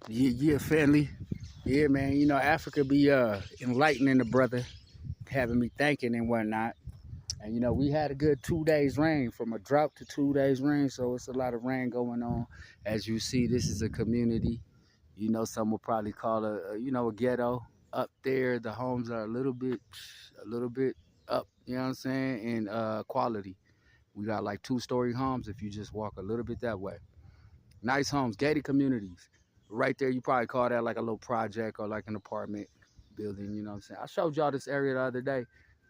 Yeah, family. Yeah, man. You know, Africa be enlightening the brother, having me thinking and whatnot. And you know, we had a good 2 days rain, from a drought to 2 days rain, so it's a lot of rain going on. As you see, this is a community. You know, some will probably call a ghetto. Up there, the homes are a little bit up. You know what I'm saying? In quality, we got like two-story homes if you just walk a little bit that way. Nice homes, gated communities. Right there, you probably call that like a little project or like an apartment building. You know what I'm saying? I showed y'all this area the other day.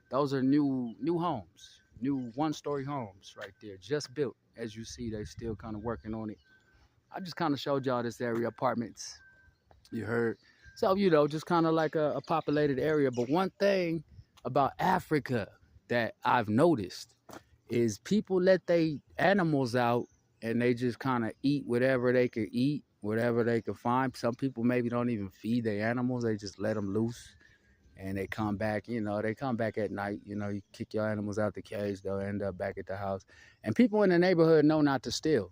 Those are new homes, new one-story homes right there, just built. As you see, they still kind of working on it. I just kind of showed y'all this area, apartments. You heard. So, just kind of like a populated area. But one thing about Africa that I've noticed is people let they animals out and they just kind of eat whatever they can eat, whatever they can find. Some people maybe don't even feed their animals; they just let them loose, and they come back. They come back at night. You kick your animals out the cage, they'll end up back at the house. And people in the neighborhood know not to steal.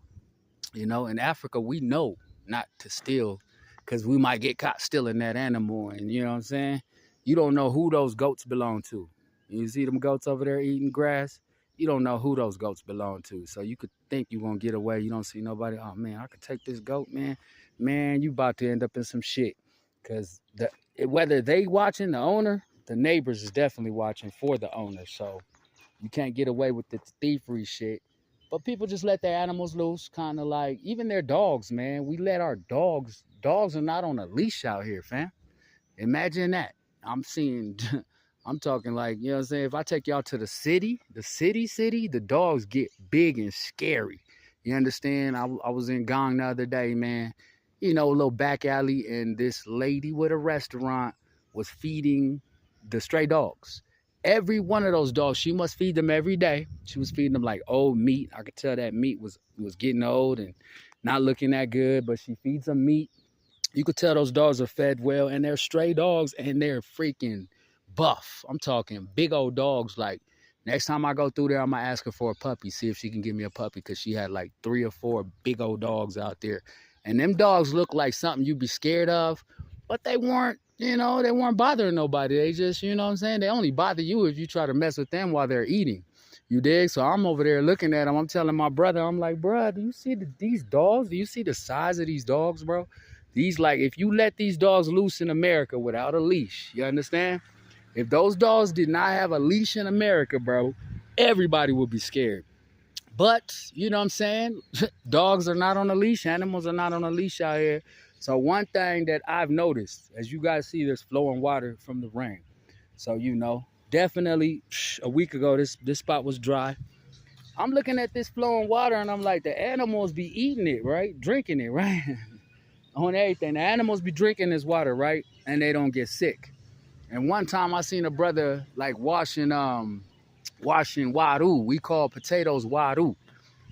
In Africa, we know not to steal because we might get caught stealing that animal, and you know what I'm saying. You don't know who those goats belong to. You see them goats over there eating grass, you don't know who those goats belong to. So you could think you're gonna get away. You don't see nobody. Oh man, I could take this goat, man. Man, you about to end up in some shit. Cause whether they watching the owner, the neighbors is definitely watching for the owner. So you can't get away with the thievery shit. But people just let their animals loose, kind of like even their dogs, man. We let our dogs are not on a leash out here, fam. Imagine that. I'm seeing, I'm talking like, you know what I'm saying? If I take y'all to the city, the dogs get big and scary. You understand? I was in Gong the other day, man. A little back alley, and this lady with a restaurant was feeding the stray dogs. Every one of those dogs, she must feed them every day. She was feeding them like old meat. I could tell that meat was getting old and not looking that good, but she feeds them meat. You could tell those dogs are fed well, and they're stray dogs, and they're freaking buff. I'm talking big old dogs. Like, next time I go through there, I'm gonna ask her for a puppy, see if she can give me a puppy, because she had like 3 or 4 big old dogs out there. And them dogs look like something you'd be scared of, but they weren't. They weren't bothering nobody. They just, you know what I'm saying? They only bother you if you try to mess with them while they're eating. You dig? So I'm over there looking at them. I'm telling my brother, I'm like, bro, do you see these dogs? Do you see the size of these dogs, bro? These, like, if you let these dogs loose in America without a leash, you understand? If those dogs did not have a leash in America, bro, everybody would be scared. But, you know what I'm saying? Dogs are not on a leash. Animals are not on a leash out here. So one thing that I've noticed, as you guys see, there's flowing water from the rain. So, definitely a week ago, this spot was dry. I'm looking at this flowing water, and I'm like, the animals be eating it, right? Drinking it, right? On everything. The animals be drinking this water, right? And they don't get sick. And one time I seen a brother like washing waru. We call potatoes waru,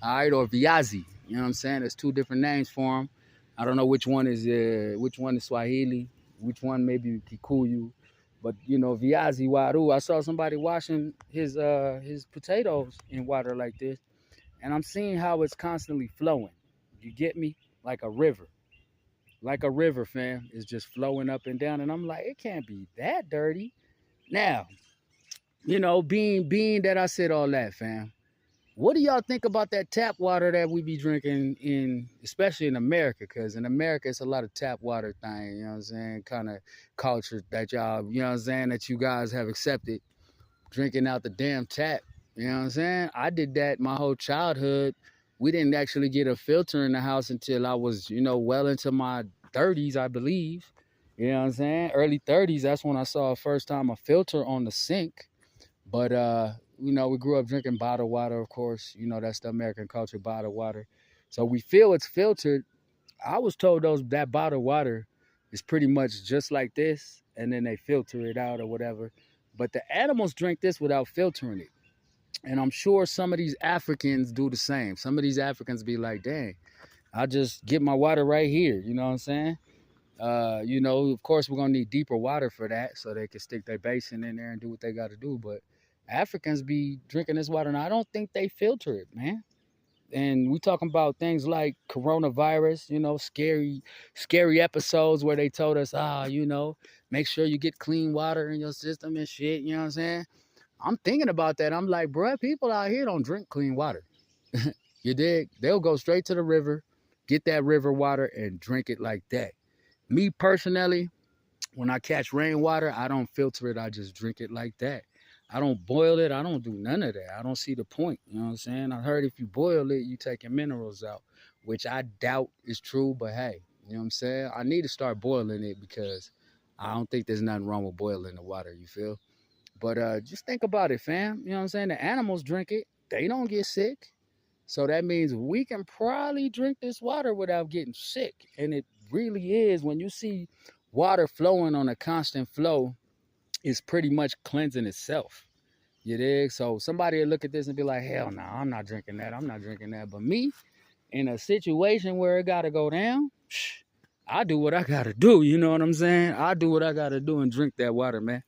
all right, or viazi. You know what I'm saying? There's two different names for them. I don't know which one is Swahili, which one maybe Kikuyu, but viazi waru. I saw somebody washing his potatoes in water like this, and I'm seeing how it's constantly flowing. You get me? Like a river, fam, is just flowing up and down, and I'm like, it can't be that dirty. Now, being that I said all that, fam, what do y'all think about that tap water that we be drinking especially in America? Because in America, it's a lot of tap water thing, you know what I'm saying, kind of culture that y'all, you know what I'm saying, that you guys have accepted, drinking out the damn tap. You know what I'm saying? I did that my whole childhood. We didn't actually get a filter in the house until I was, well into my 30s, I believe. You know what I'm saying? Early 30s, that's when I saw first time a filter on the sink. But we grew up drinking bottled water, of course. That's the American culture, bottled water. So we feel it's filtered. I was told that bottled water is pretty much just like this, and then they filter it out or whatever. But the animals drink this without filtering it. And I'm sure some of these Africans do the same. Some of these Africans be like, dang, I just get my water right here. You know what I'm saying? Of course, we're going to need deeper water for that so they can stick their basin in there and do what they got to do. But Africans be drinking this water, and I don't think they filter it, man. And we talking about things like coronavirus, scary episodes where they told us, make sure you get clean water in your system and shit. You know what I'm saying? I'm thinking about that. I'm like, bruh, people out here don't drink clean water. You dig? They'll go straight to the river, get that river water, and drink it like that. Me personally, when I catch rainwater, I don't filter it. I just drink it like that. I don't boil it. I don't do none of that. I don't see the point. You know what I'm saying? I heard if you boil it, you taking minerals out, which I doubt is true. But hey, you know what I'm saying? I need to start boiling it because I don't think there's nothing wrong with boiling the water. You feel? But just think about it, fam. You know what I'm saying? The animals drink it. They don't get sick. So that means we can probably drink this water without getting sick. And it really is, when you see water flowing on a constant flow, it's pretty much cleansing itself. You dig? So somebody will look at this and be like, hell no, I'm not drinking that. I'm not drinking that. But me, in a situation where it got to go down, I do what I got to do. You know what I'm saying? I do what I got to do and drink that water, man.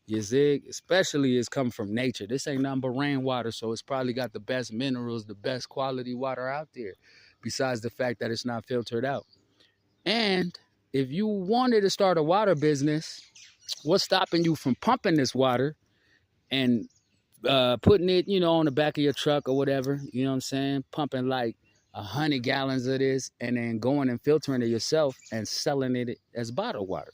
You zig, especially it's coming from nature. This ain't nothing but rainwater, so it's probably got the best minerals, the best quality water out there, besides the fact that it's not filtered out. And if you wanted to start a water business, what's stopping you from pumping this water and putting it, on the back of your truck or whatever, you know what I'm saying? Pumping like 100 gallons of this and then going and filtering it yourself and selling it as bottled water.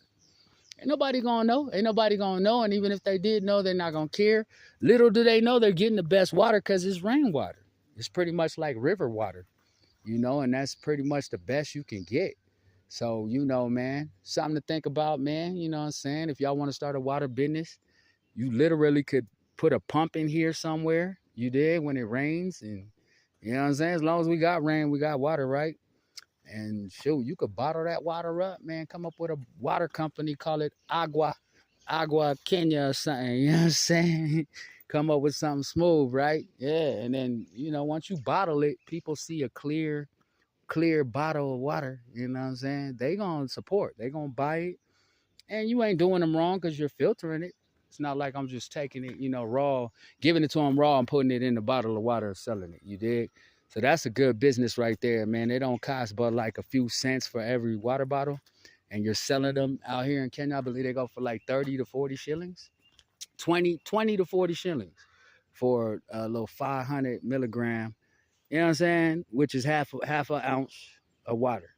Ain't nobody gonna know. Ain't nobody gonna know. And even if they did know, they're not gonna care. Little do they know they're getting the best water because it's rainwater. It's pretty much like river water, and that's pretty much the best you can get. So, man, something to think about, man. You know what I'm saying? If y'all want to start a water business, you literally could put a pump in here somewhere. You did when it rains. And you know what I'm saying? As long as we got rain, we got water, right? And shoot, you could bottle that water up, man. Come up with a water company, call it Agua Kenya or something. You know what I'm saying? Come up with something smooth, right? Yeah. And then, once you bottle it, people see a clear bottle of water. You know what I'm saying? They gonna support. They gonna buy it. And you ain't doing them wrong because you're filtering it. It's not like I'm just taking it, raw, giving it to them raw and putting it in a bottle of water and selling it. You dig? So that's a good business right there, man. They don't cost but like a few cents for every water bottle. And you're selling them out here in Kenya. I believe they go for like 30 to 40 shillings. 20 to 40 shillings for a little 500 milligram. You know what I'm saying? Which is half an ounce of water.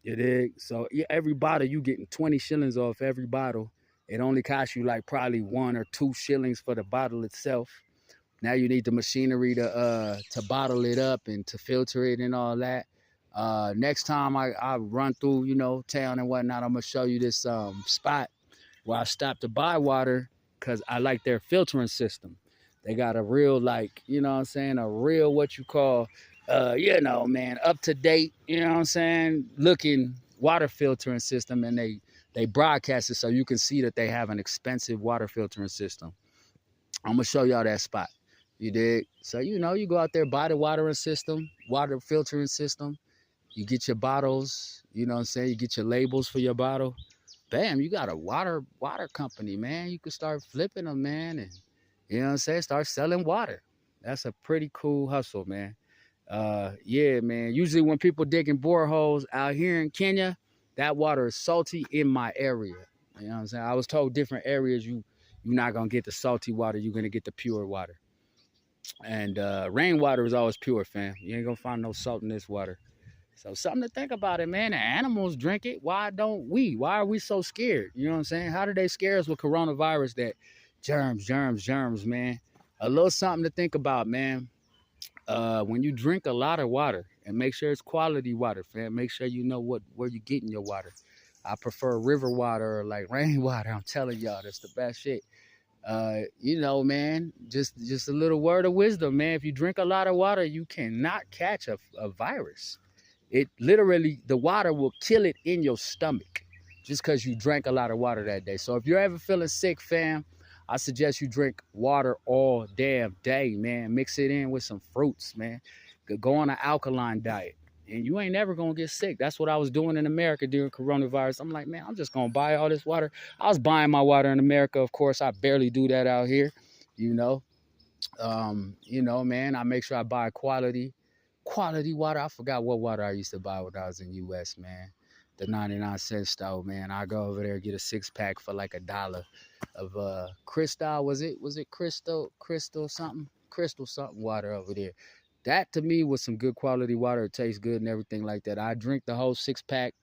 You dig? So every bottle you getting 20 shillings off every bottle. It only costs you like probably 1 or 2 shillings for the bottle itself. Now you need the machinery to bottle it up and to filter it and all that. Next time I run through, town and whatnot, I'm gonna show you this spot where I stopped to buy water because I like their filtering system. They got a real, like, a real what you call, man, up to date, looking water filtering system, and they broadcast it so you can see that they have an expensive water filtering system. I'm gonna show y'all that spot. You dig? So you go out there, buy the water filtering system. You get your bottles, you know what I'm saying? You get your labels for your bottle. Bam, you got a water company, man. You can start flipping them, man, and you know what I'm saying? Start selling water. That's a pretty cool hustle, man. Yeah, man. Usually when people digging boreholes out here in Kenya, that water is salty in my area. You know what I'm saying? I was told different areas you're not gonna get the salty water, you're gonna get the pure water. And rainwater is always pure, fam. You ain't gonna find no salt in this water. So something to think about it, man. The animals drink it. Why don't we? Why are we so scared? You know what I'm saying? How did they scare us with coronavirus? That germs, man. A little something to think about, man. When you drink a lot of water, and make sure it's quality water, fam. Make sure you know where you're getting your water. I prefer river water or like rainwater. I'm telling y'all, that's the best shit. Man, just a little word of wisdom, man. If you drink a lot of water, you cannot catch a virus. It literally, the water will kill it in your stomach just because you drank a lot of water that day. So if you're ever feeling sick, fam, I suggest you drink water all damn day, man. Mix it in with some fruits, man. Go on an alkaline diet. And you ain't never going to get sick. That's what I was doing in America during coronavirus. I'm like, man, I'm just going to buy all this water. I was buying my water in America. Of course, I barely do that out here, man. I make sure I buy quality quality water. I forgot what water I used to buy when I was in US, man. The 99-cent store, man. I go over there, get a 6-pack for like $1 of Crystal. Was it Crystal something water over there. That to me was some good quality water. It tastes good and everything like that. I drink the whole 6-pack.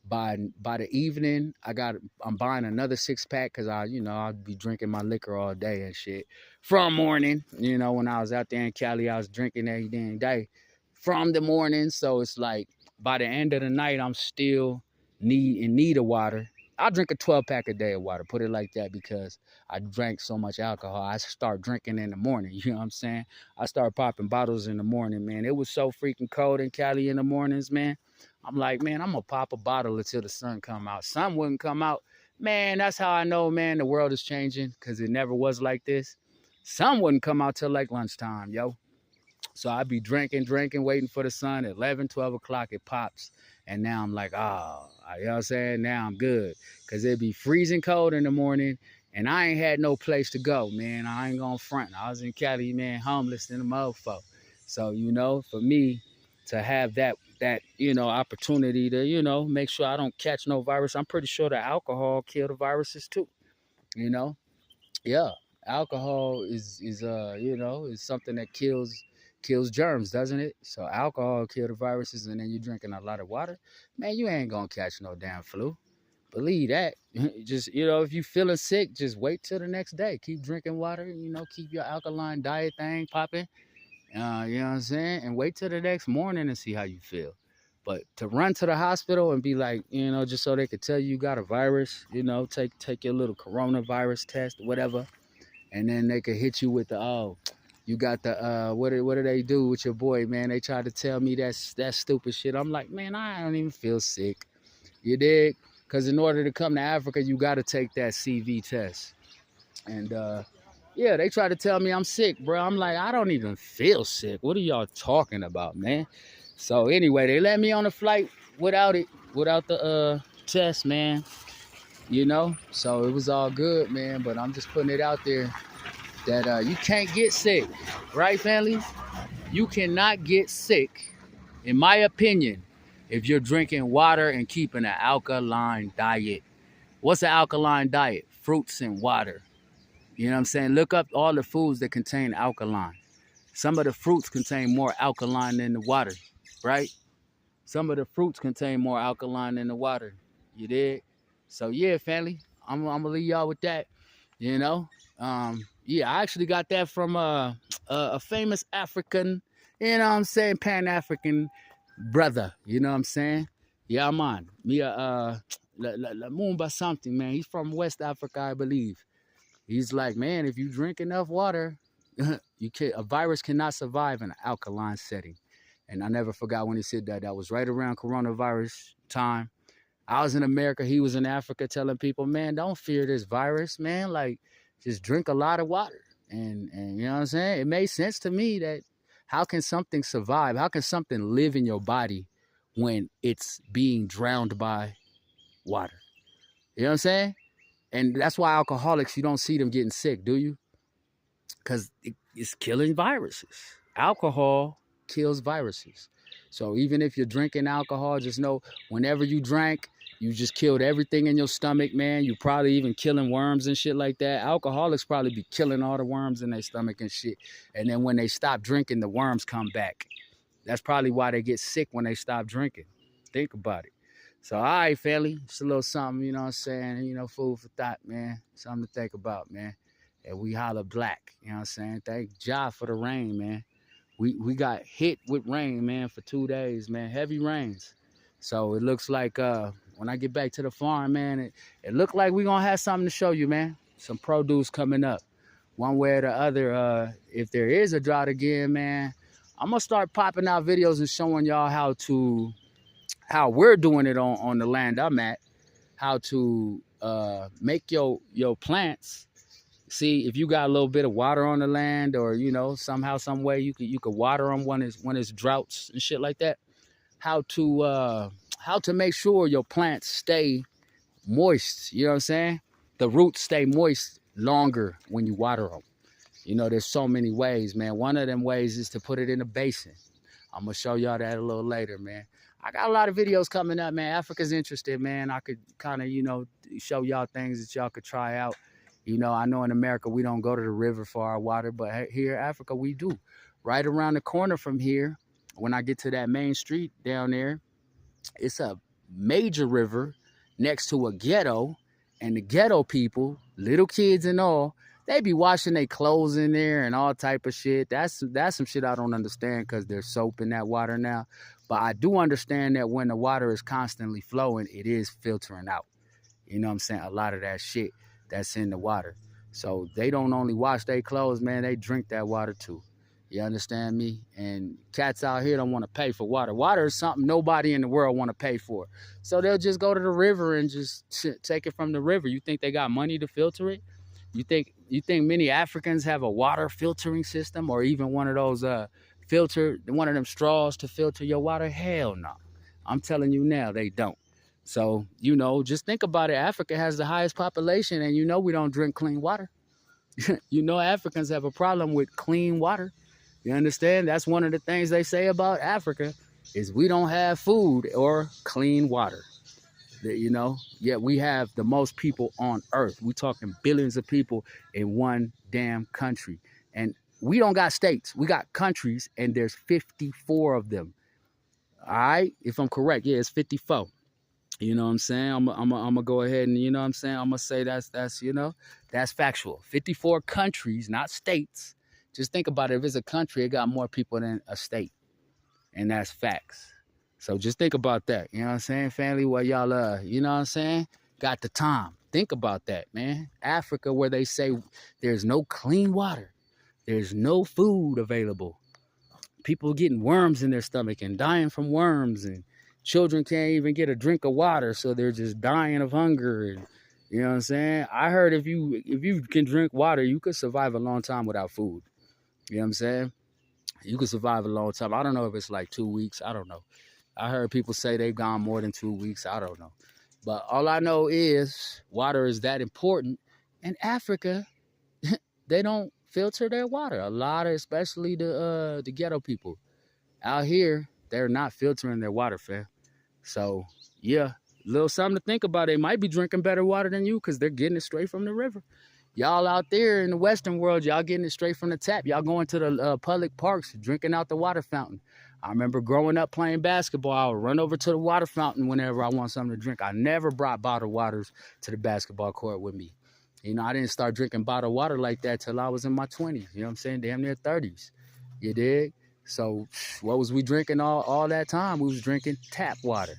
By the evening, I'm buying another 6-pack because I'll be drinking my liquor all day and shit. From morning, when I was out there in Cali, I was drinking every damn day from the morning. So it's like by the end of the night, I'm still in need of water. I'll drink a 12-pack a day of water, put it like that, because I drank so much alcohol. I start drinking in the morning, you know what I'm saying? I start popping bottles in the morning, man. It was so freaking cold in Cali in the mornings, man. I'm like, man, I'm going to pop a bottle until the sun come out. Sun wouldn't come out. Man, that's how I know, man, the world is changing, because it never was like this. Sun wouldn't come out till like lunchtime, yo. So I'd be drinking, waiting for the sun. At 11, 12 o'clock, it pops. And now I'm like, oh, you know what I'm saying? Now I'm good. Because it'd be freezing cold in the morning, and I ain't had no place to go, man. I ain't going to front. I was in Cali, man, homeless in the mofo. So, for me to have that opportunity to, make sure I don't catch no virus. I'm pretty sure the alcohol kill the viruses too, Yeah, alcohol is something that kills germs, doesn't it? So alcohol kill the viruses, and then you're drinking a lot of water, man, you ain't gonna catch no damn flu. Believe that. Just, if you feeling sick, just wait till the next day. Keep drinking water, keep your alkaline diet thing popping. You know what I'm saying? And wait till the next morning and see how you feel. But to run to the hospital and be like, just so they could tell you got a virus, take your little coronavirus test, whatever, and then they could hit you with the, you got the, what do they do with your boy, man? They tried to tell me that stupid shit. I'm like, man, I don't even feel sick. You dig? Because in order to come to Africa, you got to take that CV test. And, yeah, they try to tell me I'm sick, bro. I'm like, I don't even feel sick. What are y'all talking about, man? So anyway, they let me on the flight without the test, man. So it was all good, man. But I'm just putting it out there that you can't get sick, right, family? You cannot get sick, in my opinion, if you're drinking water and keeping an alkaline diet. What's an alkaline diet? Fruits and water. You know what I'm saying? Look up all the foods that contain alkaline. Some of the fruits contain more alkaline than the water, right? Some of the fruits contain more alkaline than the water. You dig? So yeah, family, I'm gonna leave y'all with that. Yeah, I actually got that from a famous African, Pan-African brother. You know what I'm saying? Yeah, man. Lumumba something, man. He's from West Africa, I believe. He's like, man, if you drink enough water, a virus cannot survive in an alkaline setting. And I never forgot when he said that. That was right around coronavirus time. I was in America. He was in Africa telling people, man, don't fear this virus, man. Like, just drink a lot of water. And you know what I'm saying? It made sense to me that how can something survive? How can something live in your body when it's being drowned by water? You know what I'm saying? And that's why alcoholics, you don't see them getting sick, do you? Because it's killing viruses. Alcohol kills viruses. So even if you're drinking alcohol, just know whenever you drank, you just killed everything in your stomach, man. You probably even killing worms and shit like that. Alcoholics probably be killing all the worms in their stomach and shit. And then when they stop drinking, the worms come back. That's probably why they get sick when they stop drinking. Think about it. So, all right, family, it's a little something, you know what I'm saying? Food for thought, man. Something to think about, man. And we holla black, you know what I'm saying? Thank God for the rain, man. We got hit with rain, man, for 2 days, man. Heavy rains. So it looks like when I get back to the farm, man, it looked like we're going to have something to show you, man. Some produce coming up. One way or the other, if there is a drought again, man, I'm going to start popping out videos and showing y'all how we're doing it on the land I'm at, how to make your plants. See, if you got a little bit of water on the land, or somehow, some way you could water them when it's droughts and shit like that. How to make sure your plants stay moist. You know what I'm saying? The roots stay moist longer when you water them. There's so many ways, man. One of them ways is to put it in a basin. I'm gonna show y'all that a little later, man. I got a lot of videos coming up, man. Africa's interested, man. I could kind of, show y'all things that y'all could try out. I know in America we don't go to the river for our water, but here in Africa we do. Right around the corner from here, when I get to that main street down there, it's a major river next to a ghetto, and the ghetto people, little kids and all, they be washing their clothes in there and all type of shit. That's some shit I don't understand, because there's soap in that water now. But I do understand that when the water is constantly flowing, it is filtering out. You know what I'm saying? A lot of that shit that's in the water. So they don't only wash their clothes, man, they drink that water too. You understand me? And cats out here don't want to pay for water. Water is something nobody in the world want to pay for. So they'll just go to the river and just take it from the river. You think they got money to filter it? You think many Africans have a water filtering system, or even one of those one of them straws to filter your water? Hell no. I'm telling you now, they don't. So, just think about it. Africa has the highest population, and we don't drink clean water. Africans have a problem with clean water. You understand? That's one of the things they say about Africa, is we don't have food or clean water. Yet we have the most people on earth. We talking billions of people in one damn country. And we don't got states. We got countries, and there's 54 of them. All right? If I'm correct, yeah, it's 54. You know what I'm saying? I'm gonna go ahead and, I'm gonna say that's factual. 54 countries, not states. Just think about it. If it's a country, it got more people than a state. And that's facts. So just think about that. You know what I'm saying, family? Well, y'all, got the time. Think about that, man. Africa, where they say there's no clean water. There's no food available. People getting worms in their stomach and dying from worms, and children can't even get a drink of water, so they're just dying of hunger. And you know what I'm saying? I heard if you can drink water, you could survive a long time without food. You know what I'm saying? You could survive a long time. I don't know if it's like 2 weeks. I don't know. I heard people say they've gone more than 2 weeks. I don't know. But all I know is water is that important. In Africa, they don't filter their water. A lot of, especially the ghetto people out here, they're not filtering their water, fam. So, yeah, a little something to think about. They might be drinking better water than you, because they're getting it straight from the river. Y'all out there in the Western world, y'all getting it straight from the tap. Y'all going to the public parks, drinking out the water fountain. I remember growing up playing basketball, I would run over to the water fountain whenever I want something to drink. I never brought bottled waters to the basketball court with me. I didn't start drinking bottled water like that till I was in my 20s. You know what I'm saying? Damn near 30s. You dig? So what was we drinking all that time? We was drinking tap water.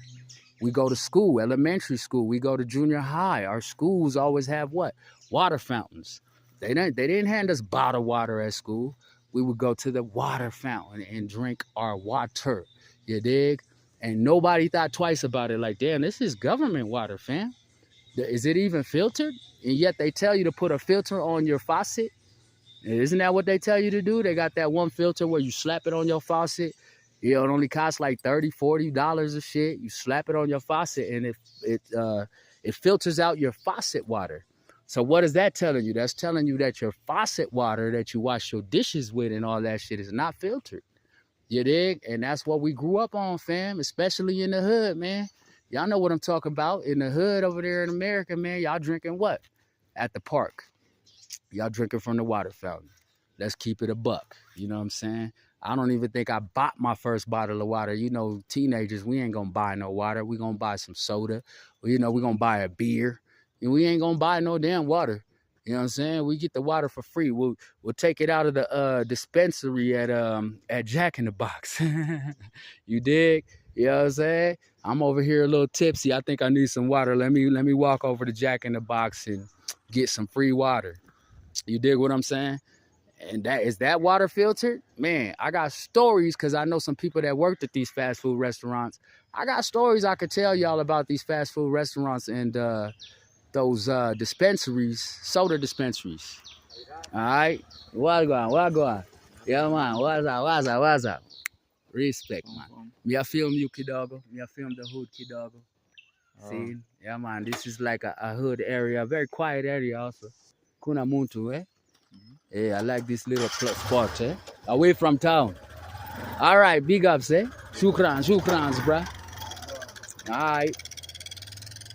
We go to school, elementary school. We go to junior high. Our schools always have what? Water fountains. They didn't hand us bottled water at school. We would go to the water fountain and drink our water. You dig? And nobody thought twice about it. Like, damn, this is government water, fam. Is it even filtered? And yet they tell you to put a filter on your faucet. Isn't that what they tell you to do? They got that one filter where you slap it on your faucet. It only costs like $30, $40 of shit. You slap it on your faucet, and it filters out your faucet water. So what is that telling you? That's telling you that your faucet water that you wash your dishes with and all that shit is not filtered. You dig? And that's what we grew up on, fam, especially in the hood, man. Y'all know what I'm talking about. In the hood over there in America, man, y'all drinking what? At the park. Y'all drinking from the water fountain. Let's keep it a buck. You know what I'm saying? I don't even think I bought my first bottle of water. Teenagers, we ain't going to buy no water. We going to buy some soda. We're going to buy a beer. And we ain't going to buy no damn water. You know what I'm saying? We get the water for free. We'll take it out of the dispensary at Jack in the Box. You dig? You know what I'm saying? I'm over here a little tipsy. I think I need some water. Let me walk over to Jack in the Box and get some free water. You dig what I'm saying? And is that water filtered? Man, I got stories, because I know some people that worked at these fast food restaurants. I got stories I could tell y'all about these fast food restaurants and those dispensaries, soda dispensaries. All right? What going? Yeah, man. What's up? Respect, man. Me I film you, Kidogo. Me I film the hood, Kidogo. See? Yeah, man. This is like a hood area, a very quiet area also. Kuna muntu, eh? Yeah, I like this little spot, eh? Away from town. All right, big ups, eh? Shukrans, bruh. All right.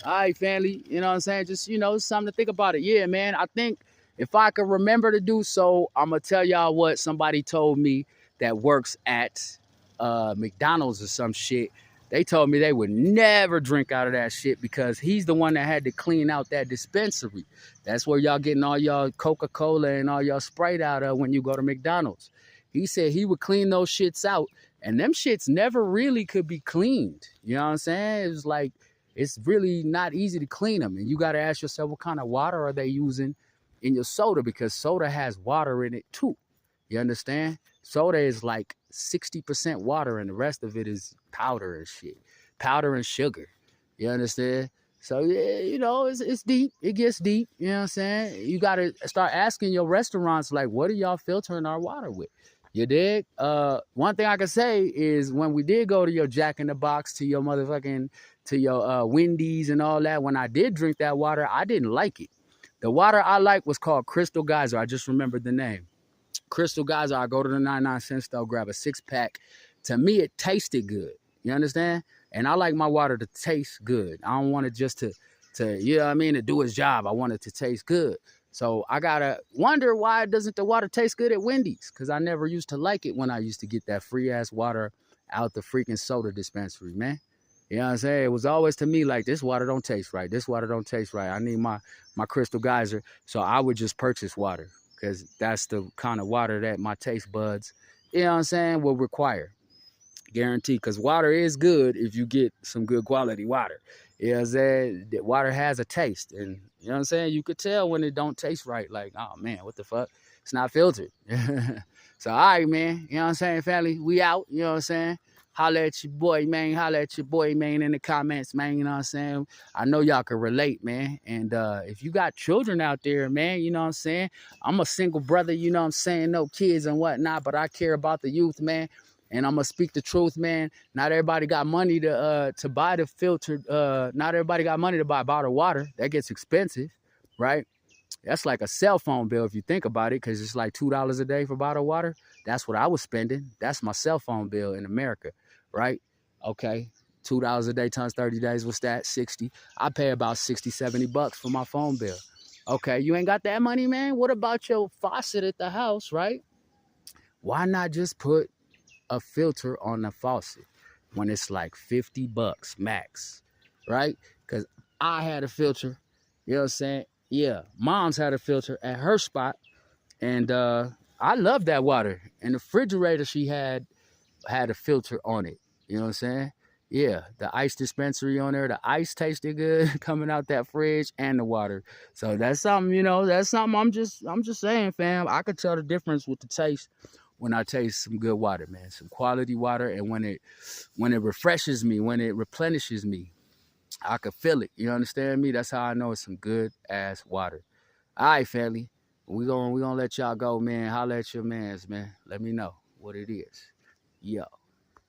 All right, family. You know what I'm saying? Just, something to think about it. Yeah, man. I think if I could remember to do so, I'm going to tell y'all what somebody told me that works at McDonald's or some shit. They told me they would never drink out of that shit because he's the one that had to clean out that dispensary. That's where y'all getting all y'all Coca-Cola and all y'all Sprite out of when you go to McDonald's. He said he would clean those shits out, and them shits never really could be cleaned. You know what I'm saying? It was like, it's really not easy to clean them. And you got to ask yourself, what kind of water are they using in your soda? Because soda has water in it too. You understand? Soda is like 60% water and the rest of it is powder and shit. Powder and sugar. You understand? So, yeah, it's deep. It gets deep. You know what I'm saying? You got to start asking your restaurants, like, what are y'all filtering our water with? You dig? One thing I can say is when we did go to your Jack in the Box, to your Wendy's and all that, when I did drink that water, I didn't like it. The water I liked was called Crystal Geyser. I just remembered the name. Crystal Geyser. I go to the 99-cent store, grab a 6-pack. To me, it tasted good. You understand? And I like my water to taste good. I don't want it just to to do its job. I want it to taste good. So I gotta wonder, why doesn't the water taste good at Wendy's? Because I never used to like it when I used to get that free ass water out the freaking soda dispensary, man. You know what I'm saying? It was always to me like, this water don't taste right. This water don't taste right. I need my Crystal Geyser. So I would just purchase water because that's the kind of water that my taste buds, you know what I'm saying, will require. Guaranteed, because water is good if you get some good quality water. You know what I'm saying? Water has a taste, and you know what I'm saying? You could tell when it don't taste right, like, oh man, what the fuck? It's not filtered. So, all right, man. You know what I'm saying, family? We out, you know what I'm saying? Holla at your boy, man. Holla at your boy, man, in the comments, man. You know what I'm saying? I know y'all can relate, man. And if you got children out there, man, you know what I'm saying? I'm a single brother, you know what I'm saying? No kids and whatnot, but I care about the youth, man. And I'm gonna speak the truth, man. Not everybody got money to buy the filtered. Not everybody got money to buy bottled water. That gets expensive, right? That's like a cell phone bill if you think about it, because it's like $2 a day for bottled water. That's what I was spending. That's my cell phone bill in America, right? Okay, $2 a day times 30 days. What's that? 60. I pay about 60, 70 bucks for my phone bill. Okay, you ain't got that money, man. What about your faucet at the house, right? Why not just put a filter on the faucet when it's like 50 bucks max, right? Because I had a filter, you know what I'm saying? Yeah, mom's had a filter at her spot, and I love that water. And the refrigerator she had a filter on it, you know what I'm saying? Yeah, the ice dispensary on there, the ice tasted good coming out that fridge, and the water. So that's something, that's something I'm just saying, fam. I could tell the difference with the taste when I taste some good water, man, some quality water. And when it refreshes me, when it replenishes me, I could feel it. You understand me? That's how I know it's some good ass water. All right, family. We gonna let y'all go, man. Holla at your mans, man. Let me know what it is. Yo.